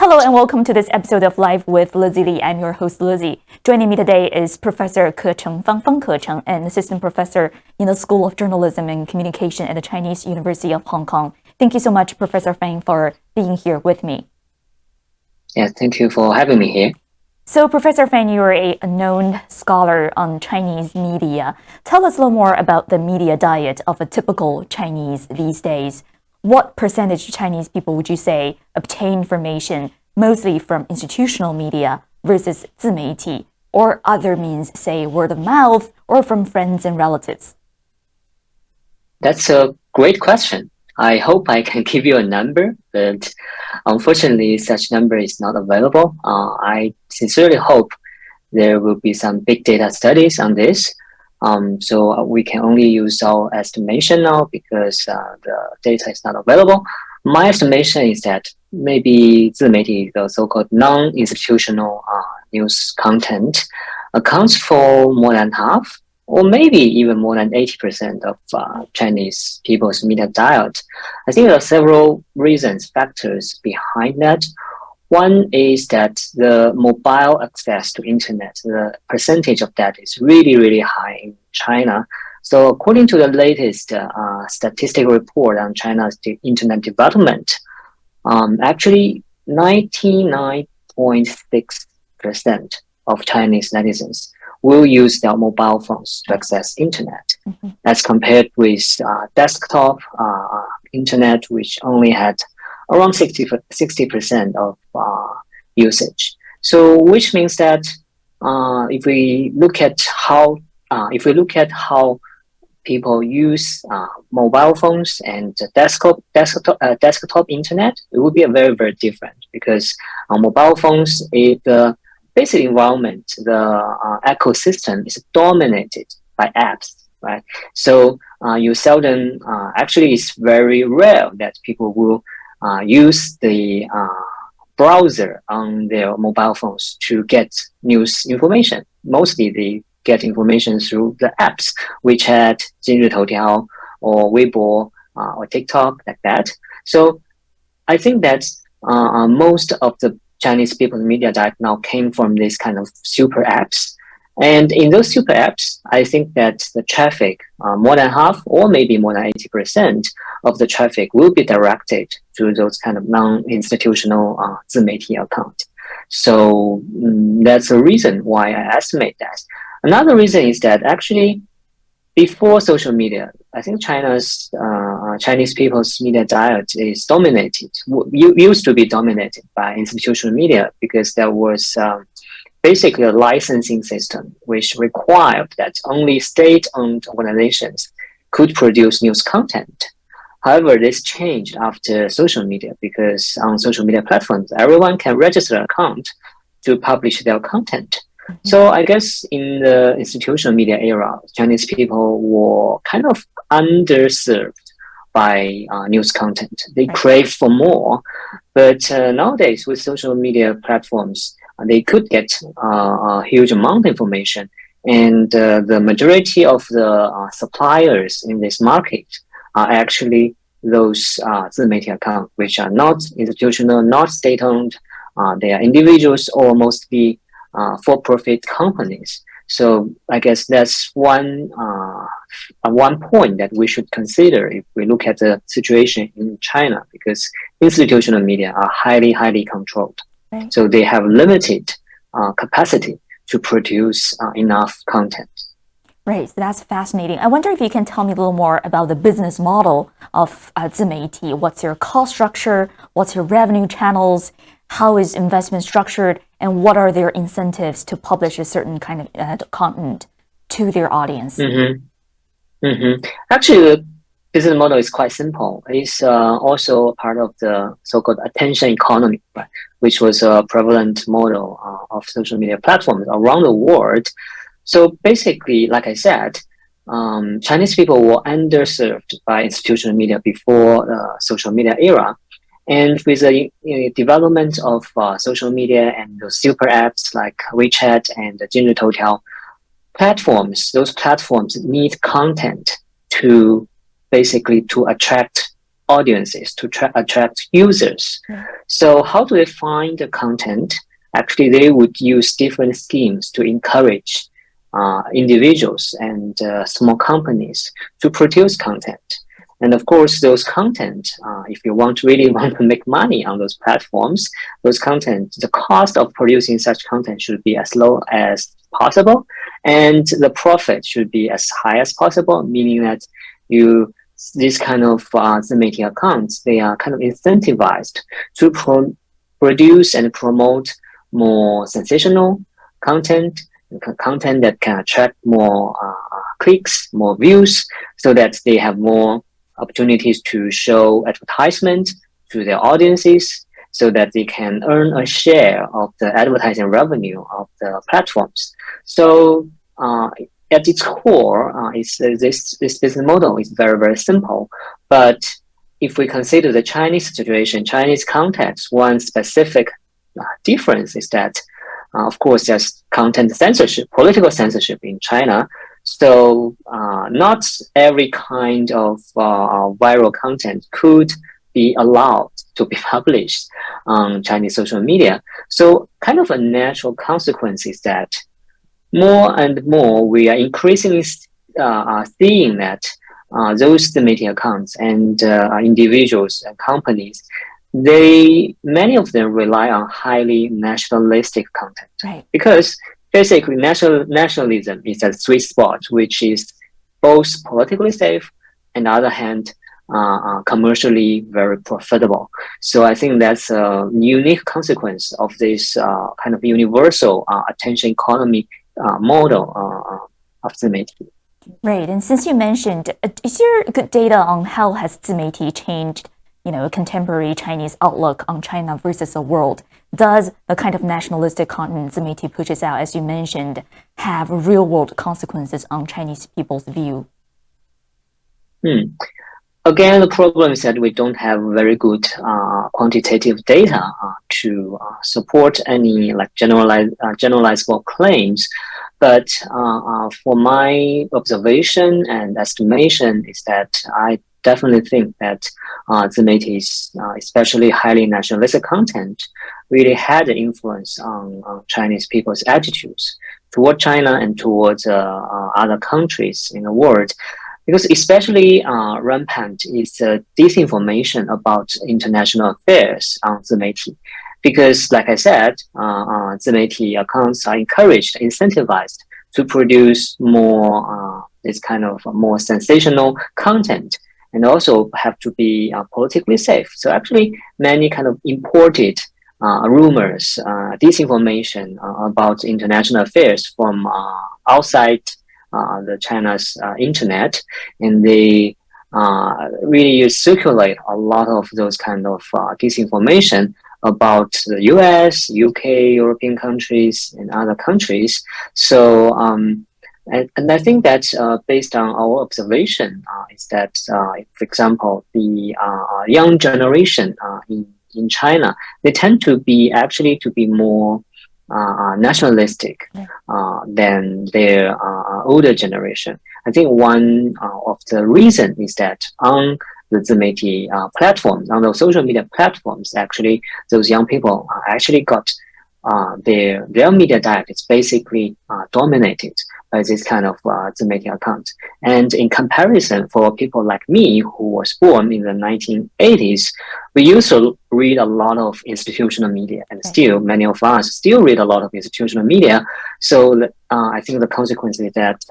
Hello and welcome to this episode of Live with Lizzi Lee. I'm your host, Lizzi. Joining me today is Professor Kecheng Fang, Kecheng, an assistant professor in the School of Journalism and Communication at the Chinese University of Hong Kong. Thank you so much, Professor Fang, for being here with me. Yeah, thank you for having me here. So, Professor Fang, you're a known scholar on Chinese media. Tell us a little more about the media diet of a typical Chinese these days. What percentage of Chinese people would you say obtain information mostly from institutional media versus Zimeiti, or other means, say word of mouth or from friends and relatives? That's a great question. I hope I can give you a number, but unfortunately, such number is not available. I sincerely hope there will be some big data studies on this. So we can only use our estimation now because the data is not available. My estimation is that maybe Zimeiti, the so-called non-institutional news content, accounts for more than half, or maybe even more than 80% of Chinese people's media diet. I think there are several reasons, factors behind that. One is that the mobile access to internet, the percentage of that is really, really high in China. So according to the latest statistical report on China's internet development, actually 99.6% of Chinese netizens will use their mobile phones to access internet, as compared with desktop internet, which only had around 60% of usage. So, which means that if we look at how people use mobile phones and desktop internet, it would be a very, very different, because mobile phones is the basic environment, the ecosystem is dominated by apps, right? So you seldom, actually it's very rare that people will use the browser on their mobile phones to get news information. Mostly they get information through the apps, WeChat, 今日头条, or Weibo, or TikTok, like that. So I think that most of the Chinese people's media diet now came from this kind of super apps. And in those super apps, I think that the traffic, more than half or maybe more than 80% of the traffic will be directed to those kind of non-institutional Zimeiti account. So that's a reason why I estimate that. Another reason is that actually before social media, I think Chinese people's media diet is used to be dominated by institutional media, because there was basically a licensing system which required that only state-owned organizations could produce news content. However, this changed after social media, because on social media platforms, everyone can register an account to publish their content. So I guess in the institutional media era, Chinese people were kind of underserved by news content. They crave for more. But nowadays, with social media platforms, they could get a huge amount of information. And the majority of the suppliers in this market are actually those Zimeiti accounts, which are not institutional, not state-owned. They are individuals or mostly for-profit companies. So I guess that's one point that we should consider if we look at the situation in China, because institutional media are highly, highly controlled. Right. So they have limited capacity to produce enough content. Right, so that's fascinating. I wonder if you can tell me a little more about the business model of Zimeiti. What's your cost structure? What's your revenue channels? How is investment structured? And what are their incentives to publish a certain kind of content to their audience? Actually, the business model is quite simple. It's also part of the so-called attention economy, right, which was a prevalent model of social media platforms around the world. So basically, like I said, Chinese people were underserved by institutional media before the social media era. And with the development of social media and the super apps like WeChat and 今日头条 those platforms need content to basically to attract audiences, to attract users. So how do they find the content? Actually, they would use different schemes to encourage individuals and small companies to produce content. And of course, those content, if you really want to make money on those platforms, those content, the cost of producing such content should be as low as possible, and the profit should be as high as possible. Meaning that this kind of Zimeiti accounts, they are kind of incentivized to produce and promote more sensational content, content that can attract more clicks, more views, so that they have more opportunities to show advertisement to their audiences, so that they can earn a share of the advertising revenue of the platforms. So at its core, this business model is very, very simple. But if we consider the Chinese situation, Chinese context, one specific difference is that, of course, there's content censorship, political censorship in China. So not every kind of viral content could be allowed to be published on Chinese social media. So kind of a natural consequence is that more and more we are increasingly seeing that those Zimeiti accounts and individuals and companies, many of them rely on highly nationalistic content, right? Because basically nationalism is a sweet spot, which is both politically safe and, on the other hand, commercially very profitable. So I think that's a unique consequence of this kind of universal attention economy model of Zimeiti. Right. And since you mentioned, is there good data on how has Zimeiti changed, contemporary Chinese outlook on China versus the world? Does the kind of nationalistic content Zimeiti pushes out, as you mentioned, have real-world consequences on Chinese people's view? Again, the problem is that we don't have very good quantitative data to support any generalizable claims. But for my observation and estimation is that I definitely think that Zimeiti's, especially highly nationalistic content, really had an influence on Chinese people's attitudes toward China and towards other countries in the world. Because especially rampant is disinformation about international affairs on Zimeiti. Because, like I said, Zimeiti accounts are encouraged, incentivized to produce more this kind of more sensational content, and also have to be politically safe. So actually, many kind of imported rumors, disinformation about international affairs from outside the China's internet, and they really circulate a lot of those kind of disinformation about the US, UK, European countries, and other countries. So, and I think that based on our observation, is that, for example, the young generation in China, they tend to be more nationalistic than their older generation. I think one of the reason is that on the Zimeiti platforms, on those social media platforms, actually, those young people actually got their media diet is basically dominated by this kind of Zimeiti account. And in comparison, for people like me who was born in the 1980s, we used to read a lot of institutional media, and still many of us still read a lot of institutional media. So I think the consequence is that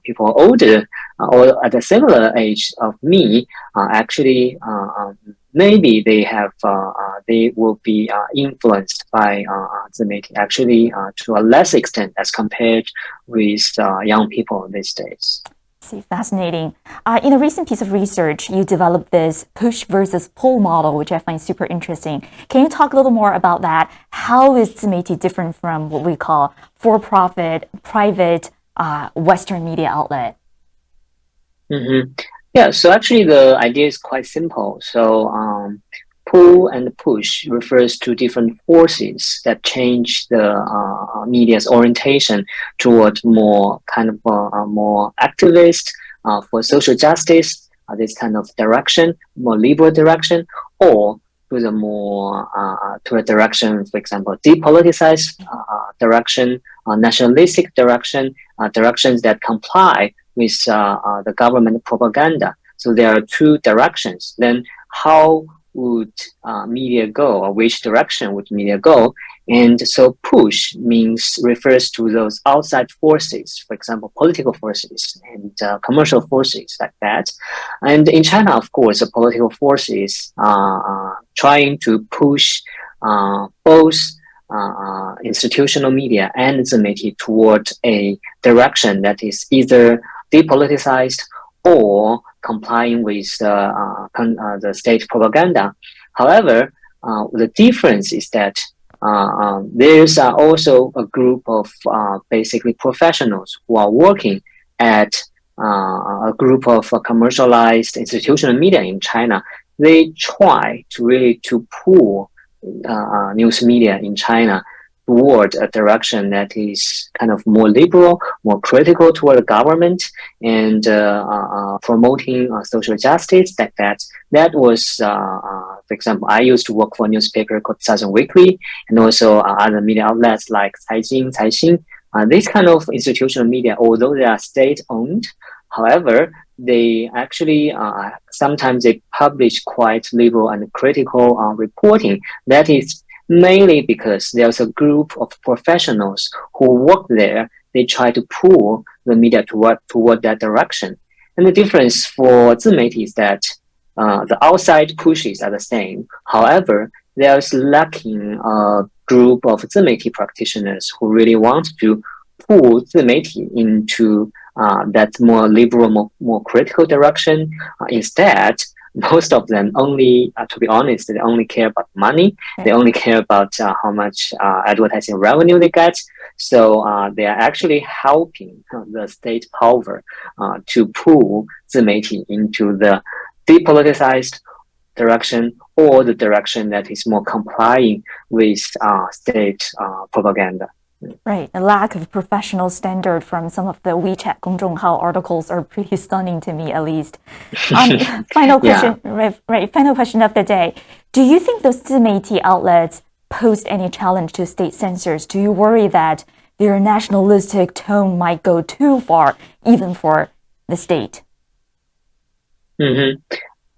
people older or at a similar age of me actually maybe they will be influenced by Zimeiti actually to a less extent as compared with young people these days. See, fascinating. In a recent piece of research, you developed this push versus pull model, which I find super interesting. Can you talk a little more about that? How is Zimeiti different from what we call for-profit, private Western media outlet? Yeah, so actually the idea is quite simple. So pull and push refers to different forces that change the media's orientation toward more kind of more activist for social justice, this kind of direction, more liberal direction, or to the more to a direction, for example, depoliticized direction, nationalistic direction, directions that comply with the government propaganda. So there are two directions. Then how would media go, or which direction would media go? And so push means refers to those outside forces, for example, political forces and commercial forces like that. And in China, of course, the political forces are trying to push both institutional media and Zimeiti toward a direction that is either depoliticized or complying with the state propaganda. However, the difference is that there's also a group of basically professionals who are working at a group of commercialized institutional media in China. They try to really to pull news media in China toward a direction that is kind of more liberal, more critical toward the government, and promoting social justice like that. That was, for example, I used to work for a newspaper called Southern Weekly, and also other media outlets like Caixin. This kind of institutional media, although they are state-owned, however, they actually sometimes they publish quite liberal and critical reporting. That is mainly because there's a group of professionals who work there. They try to pull the media toward that direction. And the difference for Zimeiti is that the outside pushes are the same. However, there's lacking a group of Zimeiti practitioners who really want to pull Zimeiti into that more liberal, more critical direction. Instead, most of them only, to be honest, they only care about money. They only care about how much advertising revenue they get. So they are actually helping the state power to pull Zimeiti into the depoliticized direction or the direction that is more complying with state propaganda. Right. A lack of professional standard from some of the WeChat 公众号 articles are pretty stunning to me, at least. Final question, right? Final question of the day. Do you think those Zimeiti outlets pose any challenge to state censors? Do you worry that their nationalistic tone might go too far, even for the state? Mm-hmm.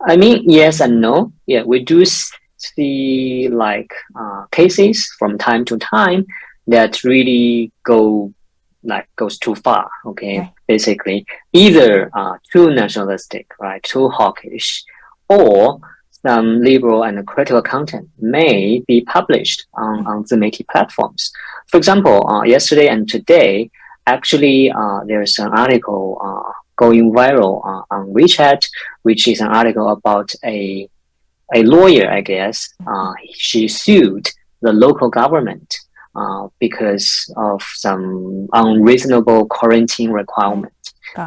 I mean, yes and no. Yeah, we do see like cases from time to time that really goes too far. Okay, right. Basically either too nationalistic, right, too hawkish, or some liberal and critical content may be published on Zimeiti platforms. For example, yesterday and today, actually, there's an article going viral on WeChat, which is an article about a lawyer, I guess. She sued the local government because of some unreasonable quarantine requirement.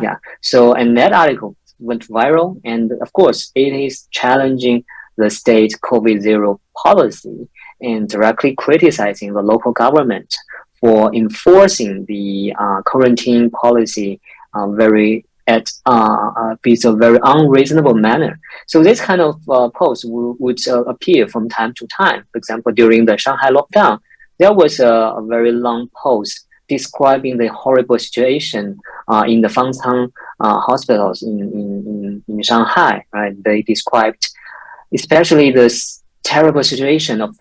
Yeah. So, and that article went viral, and of course, it is challenging the state COVID-0 policy and directly criticizing the local government for enforcing the quarantine policy at a very unreasonable manner. So this kind of post would appear from time to time. For example, during the Shanghai lockdown, there was a very long post describing the horrible situation in the Fangcang hospitals in Shanghai. Right? They described especially this terrible situation of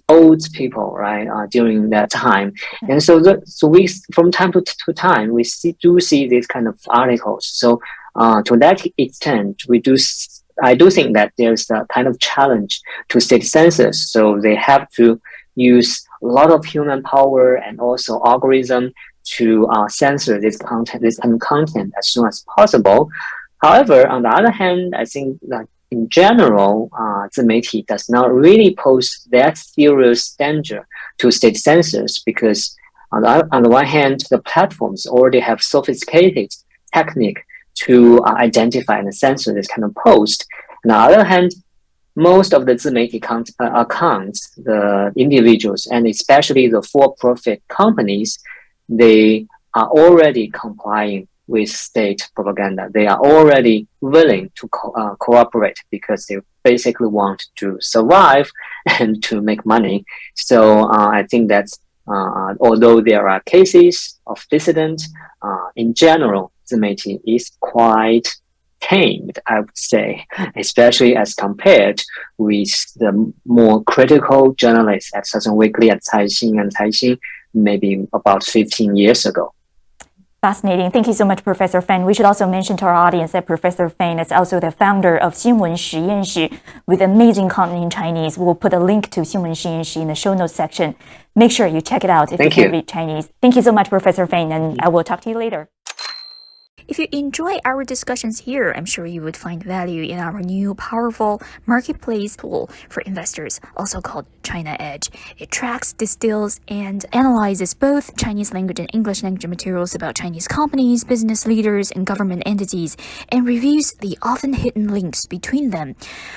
old people, right, during that time. And so we, from time to time, we do see these kind of articles. So to that extent, I do think that there's a kind of challenge to state censors. So they have to use a lot of human power and also algorithm to censor this kind of content as soon as possible. However, on the other hand, I think that in general, Zimeiti does not really pose that serious danger to state censors because on the one hand, the platforms already have sophisticated technique to identify and censor this kind of post. On the other hand, most of the Zimeiti accounts, the individuals, and especially the for-profit companies, they are already complying with state propaganda. They are already willing to cooperate because they basically want to survive and to make money. So I think that's although there are cases of dissident, in general, Zimeiti is quite tamed, I would say, especially as compared with the more critical journalists at Southern Weekly, at Caixin and Caixin, maybe about 15 years ago. Fascinating. Thank you so much, Professor Fang. We should also mention to our audience that Professor Fang is also the founder of 新闻实验室 with amazing content in Chinese. We'll put a link to 新闻实验室 in the show notes section. Make sure you check it out if you can't read Chinese. Thank you so much, Professor Fang, and I will talk to you later. If you enjoy our discussions here, I'm sure you would find value in our new powerful marketplace tool for investors, also called China Edge. It tracks, distills, and analyzes both Chinese language and English language materials about Chinese companies, business leaders, and government entities, and reviews the often hidden links between them.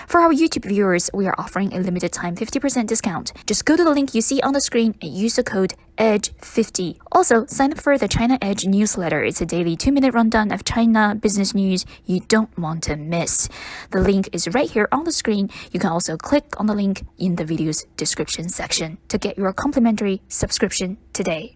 For our YouTube viewers, we are offering a limited time 50% discount. Just go to the link you see on the screen and use the code EDGE50. Also, sign up for the China Edge newsletter. It's a daily 2-minute rundown of China business news you don't want to miss. The link is right here on the screen. You can also click on the link in the video's description section to get your complimentary subscription today.